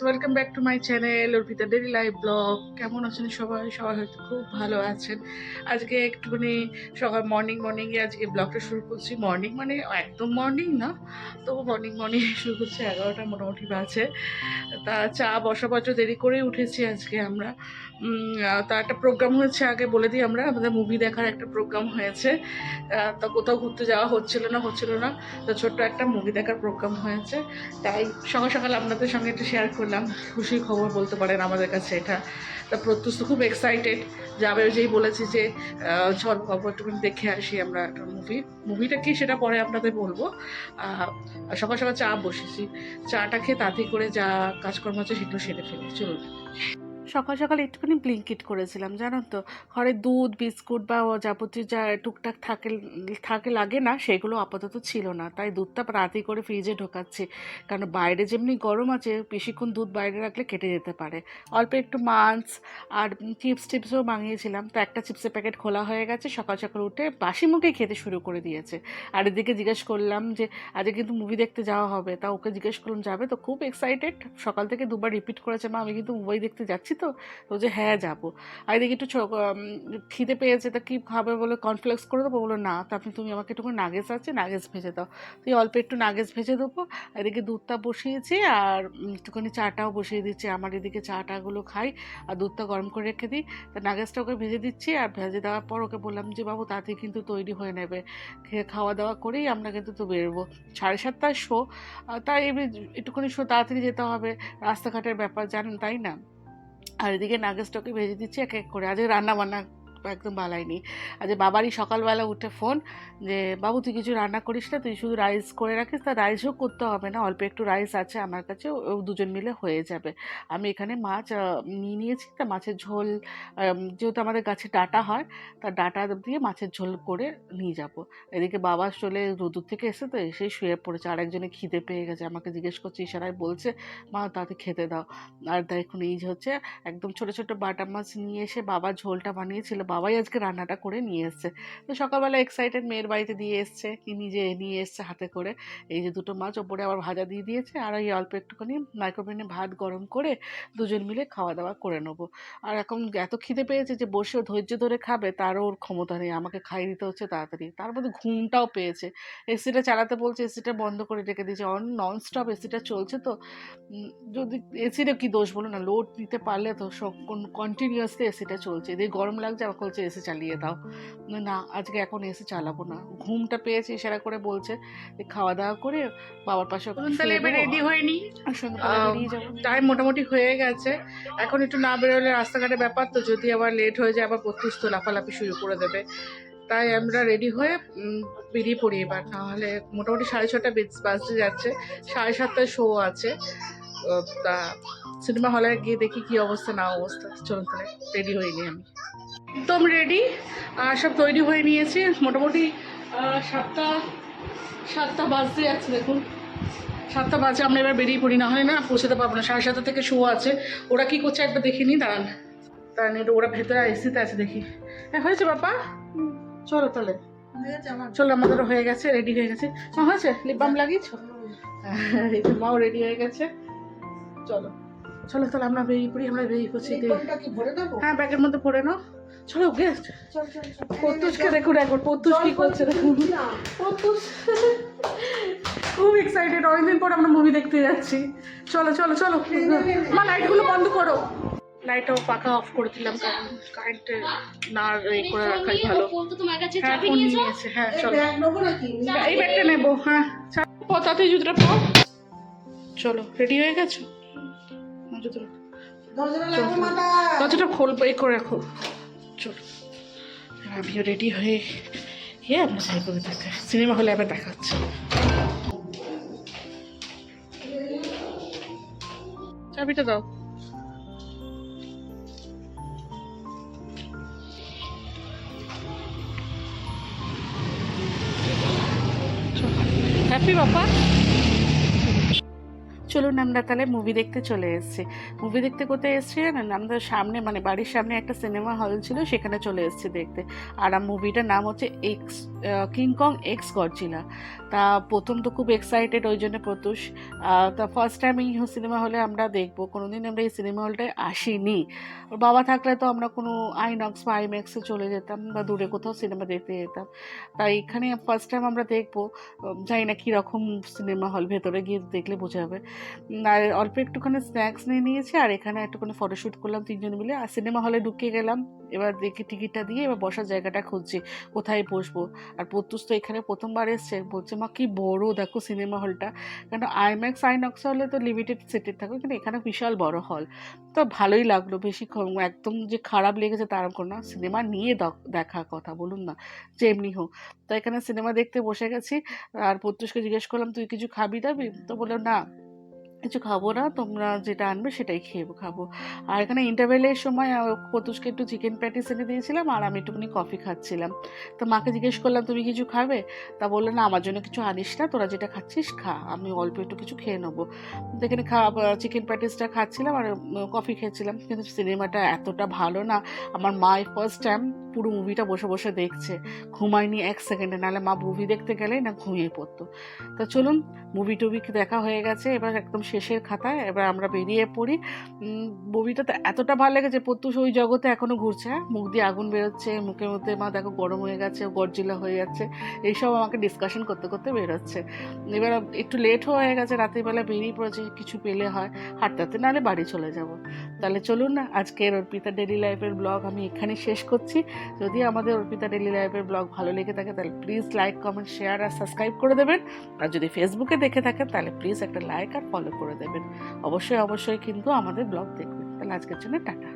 Welcome back to my channel Arpita daily life blog. কেমন আছেন সবাই? সবাই হয়তো খুব ভালো আছেন। আজকে একটুখানি সকাল মর্নিংয়ে আজকে ব্লগটা শুরু করছি। মর্নিং মানে একদম মর্নিং না, তবু মর্নিং শুরু করছি। 11টা মোটামুটি বাজে। তা চা বসাবার দেরি করেই উঠেছি আজকে আমরা। তা একটা প্রোগ্রাম হয়েছে, আগে বলে দিই, আমাদের মুভি দেখার একটা প্রোগ্রাম হয়েছে। তা কোথাও ঘুরতে যাওয়া হচ্ছিল না, তো ছোট্ট একটা মুভি দেখার প্রোগ্রাম হয়েছে। তাই সকাল সকাল আপনাদের সঙ্গে একটু শেয়ার করলাম। খুশির খবর বলতে পারেন আমাদের কাছে এটা। তা প্রত্যুষ তো খুব এক্সাইটেড যাবে, যেই বলেছি যে চল বাবু একটুখানি দেখে আসি আমরা একটা মুভিটা কি সেটা পরে আপনাদের বলবো। সকাল সকাল চা বসেছি, চাটা খেয়ে তাড়াতাড়ি করে যা কাজকর্ম আছে সেগুলো সেরে ফেলি। চলুন। সকাল সকাল একটুখানি ব্লিঙ্কিট করেছিলাম, জানো তো। ঘরে দুধ বিস্কুট বা যাবতীয় যা টুকটাক থাকে লাগে না, সেগুলো আপাতত ছিল না। তাই দুধটা রাতেই করে ফ্রিজে ঢোকাচ্ছি, কারণ বাইরে যেমনি গরম আছে, বেশিক্ষণ দুধ বাইরে রাখলে কেটে যেতে পারে। অল্প একটু মাছ আর চিপসও মাঙিয়েছিলাম, তো একটা চিপসের প্যাকেট খোলা হয়ে গেছে। সকাল সকাল উঠে বাসি মুখে খেতে শুরু করে দিয়েছে। আর এদিকে জিজ্ঞেস করলাম যে আজকে কিন্তু মুভি দেখতে যাওয়া হবে, তা ওকে জিজ্ঞেস করলাম যাবে তো। খুব এক্সাইটেড, সকাল থেকে দুবার রিপিট করেছে, মা আমি কিন্তু মুভি দেখতে যাচ্ছি। তো যে হ্যাঁ যাবো। আর এদিকে একটু খিদে পেয়েছে, তা কি খাবে বলে কর্নফ্লেক্স করে দেবো, বলো না তা তুমি আমাকে একটু নাগেটস আছে, নাগেটস ভেজে দাও। তুই অল্প একটু নাগেটস ভেজে দেবো। এদিকে দুধটা বসিয়েছি আর একটুখানি চাটাও বসিয়ে দিচ্ছি। আমার এদিকে চাটাগুলো খাই আর দুধটা গরম করে রেখে দিই। তা নাগেটসটা ওকে ভেজে দিচ্ছি, আর ভেজে দেওয়ার পর ওকে বললাম যে বাবু তাতে কিন্তু তৈরি হয়ে নেবে, খাওয়া দাওয়া করেই আমরা কিন্তু তো বেরোবো। 7:30টার শো, তাই এমনি একটুখানি শো তাড়াতাড়ি যেতে হবে, রাস্তাঘাটের ব্যাপার জানেন, তাই না। আর এদিকে নাগেটসটাকে ভেজে দিচ্ছি এক এক করে। আজকে রান্না বান্না একদম বালাইনি। আজ বাবারই সকালবেলা উঠে ফোন যে বাবু তুই কিছু রান্না করিস না, তুই শুধু রাইস করে রাখিস। তা রাইসও করতে হবে না, অল্প একটু রাইস আছে আমার কাছে, ও দুজন মিলে হয়ে যাবে। আমি এখানে মাছ নিয়ে নিয়েছি, তা মাছের ঝোল, যেহেতু আমাদের গাছে ডাঁটা হয়, তা ডাঁটা দিয়ে মাছের ঝোল করে নিয়ে যাব। এদিকে বাবা চলে রোদুর থেকে এসে তো এসেই শুয়ে পড়েছে। আরেকজনে খিদে পেয়ে গেছে, আমাকে জিজ্ঞেস করছে, ইশারায় বলছে মা তাতে খেতে দাও। আর দেখুন এই যে হচ্ছে একদম ছোট ছোট বাটা মাছ নিয়ে এসে বাবা ঝোলটা বানিয়েছিল, বাবাই আজকে রান্নাটা করে নিয়ে এসছে। তো সকালবেলা এক্সাইটেড, মেয়ের বাড়িতে দিয়ে এসছে কি নিজে নিয়ে এসছে হাতে করে। এই যে দুটো মাছ ওপরে আবার ভাজা দিয়ে দিয়েছে, আর এই অল্প একটুখানি মাইক্রোওভেনে ভাত গরম করে দুজন মিলে খাওয়া দাওয়া করে নেবো। আর এখন এত খিদে পেয়েছে যে বসেও ধৈর্য ধরে খাবে তারও ওর ক্ষমতা নেই, আমাকে খাইয়ে দিতে হচ্ছে তাড়াতাড়ি। তার মধ্যে ঘুমটাও পেয়েছে, এসিটা চালাতে বলছে, এসিটা বন্ধ করে রেখে দিয়েছে, নন স্টপ এসিটা চলছে। তো যদি এসিটা কি দোষ বলো না, লোড দিতে পারলে তো কন্টিনিউয়াসলি এসিটা চলছে। এদের গরম লাগছে, আবার বলছে এসি চালিয়ে দাও। না আজকে এখন এসি চালাবো না, ঘুমটা পেয়েছে, ইশারা করে বলছে খাওয়া দাওয়া করে বাবার পাশে। তাহলে এবার রেডি হয়নি, টাইম মোটামুটি হয়ে গেছে। এখন একটু না বেরোলে রাস্তাঘাটের ব্যাপার তো, যদি আবার লেট হয়ে যায় আবার প্রত্যুষ তো লাফালাফি শুরু করে দেবে। তাই আমরা রেডি হয়ে বেরিয়ে পড়ি এবার। নাহলে মোটামুটি 6:30 বাজতে যাচ্ছে, 7:30টায় শো আছে। তা সিনেমা হলে গিয়ে দেখি কি অবস্থা না অবস্থা। চলুন তাহলে, রেডি হইনি আমি, একদম রেডি, সব তৈরি হয়ে নিয়েছি। মোটামুটি 7টা বাজতে যাচ্ছে, দেখুন 7টা বাজে। আমরা এবার বেরিয়ে পড়ি, না হলে না পৌঁছাতে পারবো না। 7:30 থেকে শো আছে। ওরা কি করছে একবার দেখিনি, দাঁড়ান একটু, ওরা ভেতরে এসিতে আছে দেখি। হ্যাঁ হয়েছে বাবা, চলো তাহলে। চলো আমাদেরও হয়ে গেছে, রেডি হয়ে গেছে। হয়েছে, লিপ বাম লাগিয়েছো? এই তো মাও রেডি হয়ে গেছে। চলো চলো তাহলে আমরা বেরিয়ে পড়ি। আমরা বেরিয়ে পড়ছি। হ্যাঁ ব্যাগের মধ্যে ভরে নাও। চলো গেস্ট প্রত্যুষকে দেখুন একবার, প্রত্যুষ কি করছে দেখুন। প্রত্যুষ খুব এক্সাইটেড, অনেকদিন পর আমরা মুভি দেখতে যাচ্ছি। চলো চলো চলো, মা লাইটগুলো বন্ধ করো। লাইটটাও পাখা অফ করে দিলাম, কারণ কারেন্টে না করে রাখাই ভালো। হ্যাঁ ফোন নিয়েছে। হ্যাঁ চলো, এই ব্যাগটা নেবো। হ্যাঁ তাতে জুতোটা পাও। চলো রেডি হয়ে গেছো? দরজাটা খোলবো, এই করে রাখো। চলো আমিও রেডি হয়ে গিয়ে আমরা যাই করে দেখা, সিনেমা হলে আবার দেখা হচ্ছে। চাবিটা দাও। হ্যাপি বাবা। চলুন আমরা তাহলে মুভি দেখতে চলে এসেছি। মুভি দেখতে কোথায় এসেছি জানেন, আমাদের সামনে মানে বাড়ির সামনে একটা সিনেমা হল ছিল, সেখানে চলে এসেছি দেখতে। আর মুভিটার নাম হচ্ছে কিংকং এক্স গডজিলা। তা প্রথম তো খুব এক্সাইটেড, ওই জন্য প্রত্যুষ তা ফার্স্ট টাইম এই সিনেমা হলে আমরা দেখবো, কোনোদিন আমরা এই সিনেমা হলটায় আসিনি। ওর বাবা থাকলে তো আমরা কোনো আইনক্স বা আইম্যাক্সে চলে যেতাম বা দূরে কোথাও সিনেমা দেখতে যেতাম। তাই এখানে ফার্স্ট টাইম আমরা দেখবো। জানি না কীরকম সিনেমা হল, ভেতরে গিয়ে দেখলে বোঝা যাবে। আর অল্প একটুখানি স্ন্যাক্স নিয়ে নিয়েছি, আর এখানে একটুখানি ফটোশ্যুট করলাম তিনজন মিলে, আর সিনেমা হলে ঢুকে গেলাম। এবার দেখি টিকিটটা দিয়ে এবার বসার জায়গাটা খুঁজছি কোথায় বসবো। আর প্রত্যুষ তো এখানে প্রথমবার এসছে, বলছে মা কি বড় দেখো সিনেমা হলটা। কেন আইম্যাক্স আইনক্স হলে তো লিমিটেড সিটের থাকে, কিন্তু এখানে বিশাল বড় হল। তো ভালোই লাগলো, বেশি একদম যে খারাপ লেগেছে তারকম না, সিনেমা নিয়ে দেখা কথা বলুন না, যেমনি হোক। তো এখানে সিনেমা দেখতে বসে গেছি। আর প্রত্যুষকে জিজ্ঞেস করলাম তুই কিছু খাবি দাবি, তো বললো না কিছু খাবো না, তোমরা যেটা আনবে সেটাই খাবো। আর এখানে ইন্টারভেলের সময় প্রত্যুষকে একটু চিকেন প্যাটিস এনে দিয়েছিলাম, আর আমি একটুখানি কফি খাচ্ছিলাম। তো মাকে জিজ্ঞেস করলাম তুমি কিছু খাবে, তা বললো না আমার জন্য কিছু আনিস না, তোরা যেটা খাচ্ছিস খা, আমি অল্প একটু কিছু খেয়ে নেবো। তো এখানে চিকেন প্যাটিসটা খাচ্ছিলাম আর কফি খেয়েছিলাম। কিন্তু সিনেমাটা এতটা ভালো না, আমার মা ফার্স্ট টাইম পুরো মুভিটা বসে বসে দেখছে, ঘুমায়নি এক সেকেন্ডে, নাহলে মা মুভি দেখতে গেলেই না ঘুমিয়ে পড়তো। তো চলুন, মুভি টুভি দেখা হয়ে গেছে, এবার একদম শেষের খাতায় এবার আমরা বেরিয়ে পড়ি। মুভিটা তো এতটা ভালো লেগেছে, প্রত্যুষ ওই জগতে এখনও ঘুরছে, মুখ দিয়ে আগুন বেরোচ্ছে, মুখের মধ্যে মা দেখো গরম হয়ে গেছে, গডজিলা হয়ে যাচ্ছে, এইসব আমাকে ডিসকাশন করতে করতে বেরোচ্ছে। এবার একটু লেট হয়ে গেছে, রাত্রিবেলা বেরিয়ে পড়েছে, কিছু পেলে হয় হাঁটতে হাঁটতে, নাহলে বাড়ি চলে যাব। তাহলে চলুন না, আজকের অর্পিতা ডেলি লাইফের ব্লগ আমি এখানে শেষ করছি। যদি আমাদের অর্পিতা ডেলি লাইফের ব্লগ ভালো লেগে থাকে তাহলে প্লিজ লাইক কমেন্ট শেয়ার আর সাবস্ক্রাইব করে দেবেন। আর যদি ফেসবুকে দেখে থাকেন তাহলে প্লিজ একটা লাইক আর ফলো করে দেবেন। অবশ্যই অবশ্যই কিন্তু আমাদের ব্লগ দেখবেন। তাহলে আজকের জন্য টাটা।